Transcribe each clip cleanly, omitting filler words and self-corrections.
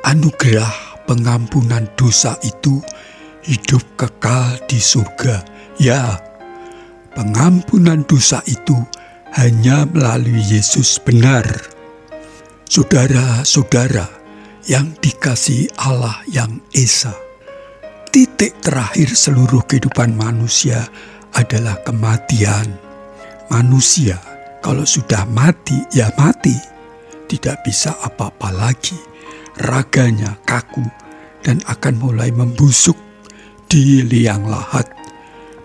anugerah pengampunan dosa itu hidup kekal di surga. Ya, pengampunan dosa itu hanya melalui Yesus benar. Saudara-saudara yang dikasihi Allah yang Esa, titik terakhir seluruh kehidupan manusia adalah kematian. Manusia kalau sudah mati, ya mati. Tidak bisa apa-apa lagi. Raganya kaku dan akan mulai membusuk di liang lahat,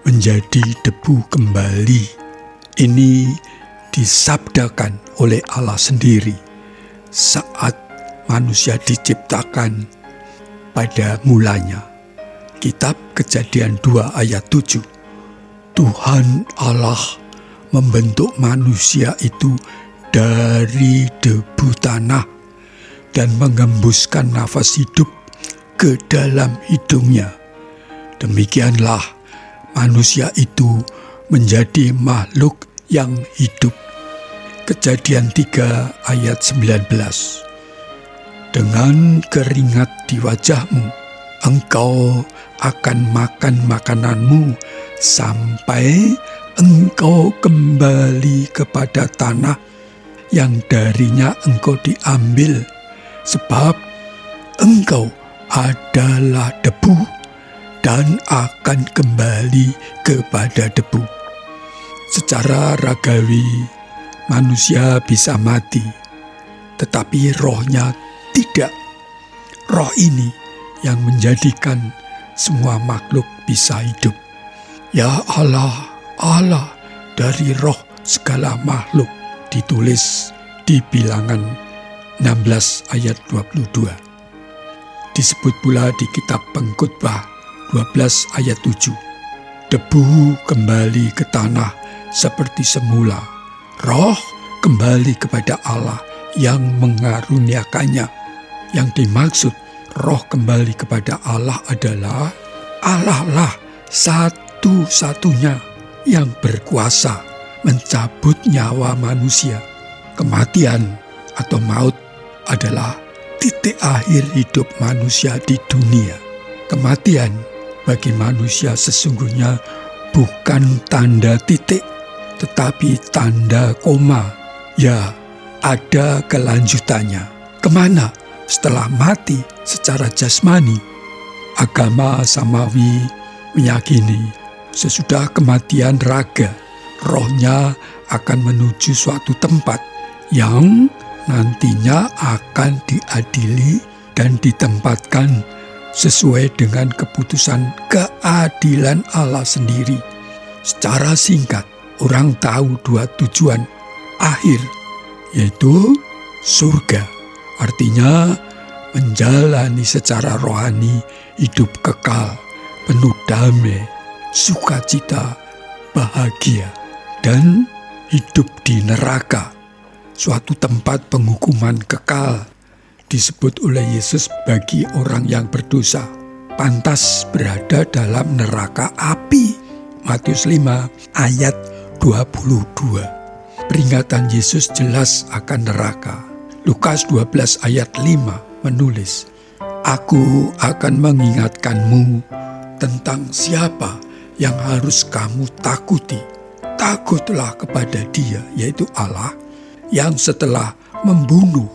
menjadi debu kembali. Ini disabdakan oleh Allah sendiri saat manusia diciptakan pada mulanya. Kitab Kejadian 2 ayat 7. Tuhan Allah membentuk manusia itu dari debu tanah dan mengembuskan nafas hidup ke dalam hidungnya. Demikianlah manusia itu menjadi makhluk yang hidup. Kejadian 3 ayat 19. Dengan keringat di wajahmu, engkau akan makan makananmu sampai engkau kembali kepada tanah yang darinya engkau diambil, sebab engkau adalah debu dan akan kembali kepada debu. Secara ragawi, manusia bisa mati, tetapi rohnya tidak. Roh ini yang menjadikan semua makhluk bisa hidup. Ya Allah, Allah dari roh segala makhluk, ditulis di Bilangan 16 ayat 22. Disebut pula di kitab Pengkhotbah 12 ayat 7. Debu kembali ke tanah seperti semula. Roh kembali kepada Allah yang mengaruniakannya. Yang dimaksud roh kembali kepada Allah adalah Allah lah satu-satunya yang berkuasa mencabut nyawa manusia. Kematian atau maut adalah titik akhir hidup manusia di dunia. Kematian bagi manusia sesungguhnya bukan tanda titik, tetapi tanda koma. Ya, ada kelanjutannya. Kemana setelah mati secara jasmani? Agama samawi meyakini sesudah kematian raga, rohnya akan menuju suatu tempat yang nantinya akan diadili dan ditempatkan sesuai dengan keputusan keadilan Allah sendiri. Secara singkat, orang tahu dua tujuan akhir, yaitu surga. Artinya menjalani secara rohani hidup kekal, penuh damai, sukacita, bahagia, dan hidup di neraka, suatu tempat penghukuman kekal, disebut oleh Yesus bagi orang yang berdosa, pantas berada dalam neraka api. Matius 5 ayat 22. Peringatan Yesus jelas akan neraka. Lukas 12 ayat 5 menulis, Aku akan mengingatkanmu tentang siapa yang harus kamu takuti. Takutlah kepada Dia, yaitu Allah, yang setelah membunuh,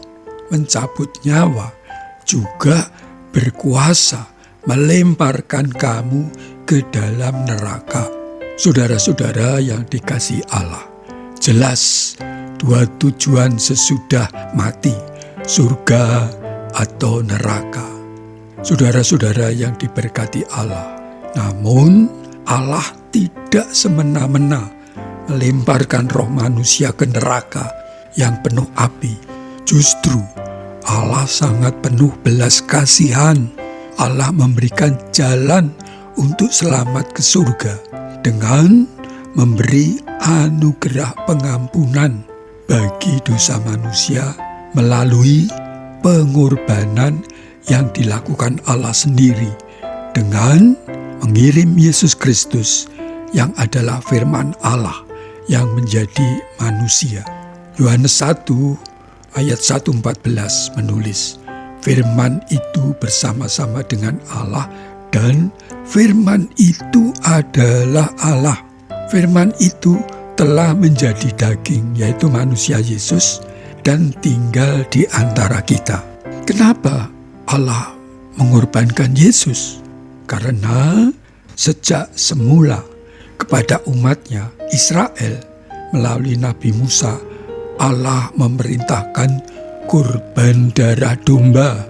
mencabut nyawa, juga berkuasa melemparkan kamu ke dalam neraka. Saudara-saudara yang dikasihi Allah, jelas dua tujuan sesudah mati, surga atau neraka. Saudara-saudara yang diberkati Allah, namun Allah tidak semena-mena melemparkan roh manusia ke neraka yang penuh api. Justru Allah sangat penuh belas kasihan. Allah memberikan jalan untuk selamat ke surga dengan memberi anugerah pengampunan bagi dosa manusia melalui pengorbanan yang dilakukan Allah sendiri dengan mengirim Yesus Kristus yang adalah firman Allah yang menjadi manusia. Yohanes 1 ayat 1:14 menulis, Firman itu bersama-sama dengan Allah dan firman itu adalah Allah. Firman itu telah menjadi daging, yaitu manusia Yesus, dan tinggal di antara kita. Kenapa Allah mengorbankan Yesus? Karena sejak semula kepada umatnya Israel melalui Nabi Musa, Allah memerintahkan kurban darah domba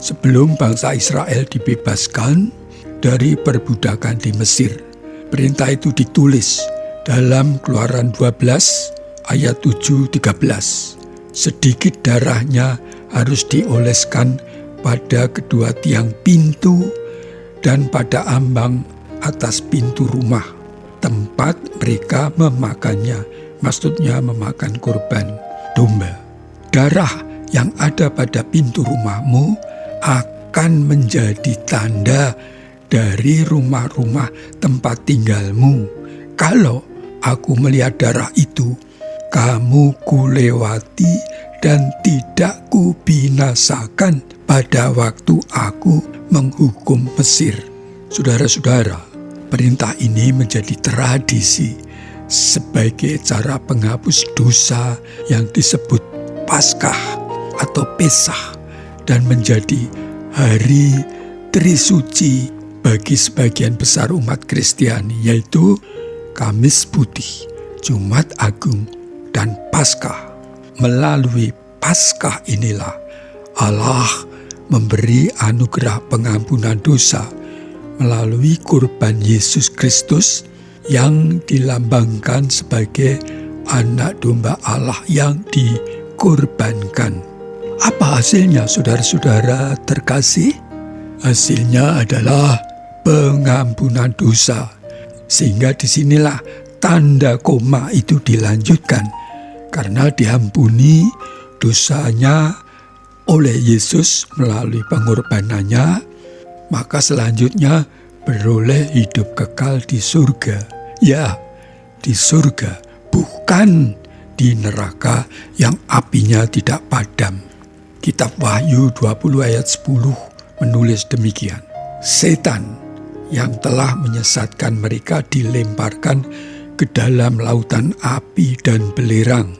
sebelum bangsa Israel dibebaskan dari perbudakan di Mesir. Perintah itu ditulis dalam Keluaran 12 ayat 7-13. Sedikit darahnya harus dioleskan pada kedua tiang pintu dan pada ambang atas pintu rumah, tempat mereka memakannya, maksudnya memakan kurban domba. Darah yang ada pada pintu rumahmu akan menjadi tanda dari rumah-rumah tempat tinggalmu. Kalau aku melihat darah itu, kamu kulewati dan tidak kubinasakan pada waktu aku menghukum Mesir. Saudara-saudara, perintah ini menjadi tradisi sebagai cara penghapus dosa yang disebut Paskah atau Pesah, dan menjadi hari Trisuci bagi sebagian besar umat Kristiani, yaitu Kamis Putih, Jumat Agung, dan Paskah. Melalui Paskah inilah Allah memberi anugerah pengampunan dosa melalui kurban Yesus Kristus yang dilambangkan sebagai anak domba Allah yang dikorbankan. Apa hasilnya, saudara-saudara terkasih? Hasilnya adalah pengampunan dosa. Sehingga disinilah tanda koma itu dilanjutkan. Karena diampuni dosanya oleh Yesus melalui pengorbanannya, maka selanjutnya beroleh hidup kekal di surga. Ya, di surga, bukan di neraka yang apinya tidak padam. Kitab Wahyu 20 ayat 10 menulis demikian. Setan yang telah menyesatkan mereka dilemparkan ke dalam lautan api dan belerang.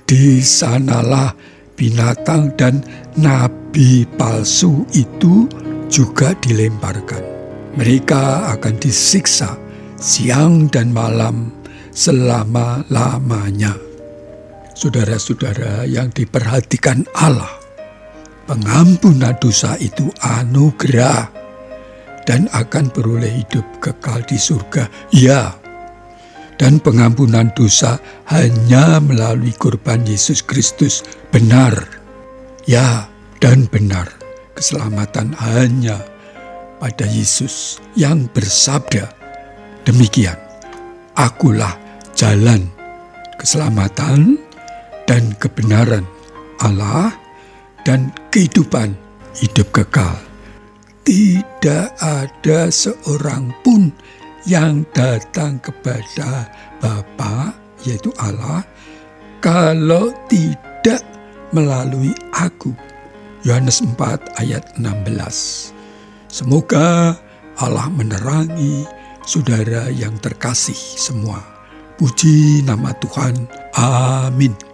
Di sanalah binatang dan nabi palsu itu juga dilemparkan. Mereka akan disiksa siang dan malam selama-lamanya. Saudara-saudara yang diperhatikan Allah, pengampunan dosa itu anugerah dan akan beroleh hidup kekal di surga. Ya, dan pengampunan dosa hanya melalui kurban Yesus Kristus. Benar, ya, dan benar. Keselamatan hanya pada Yesus yang bersabda demikian. Akulah jalan, keselamatan, dan kebenaran, Allah, dan kehidupan hidup kekal. Tidak ada seorang pun yang datang kepada Bapa, yaitu Allah, kalau tidak melalui aku. Yohanes 4 ayat 16. Semoga Allah menerangi saudara yang terkasih semua. Puji nama Tuhan. Amin.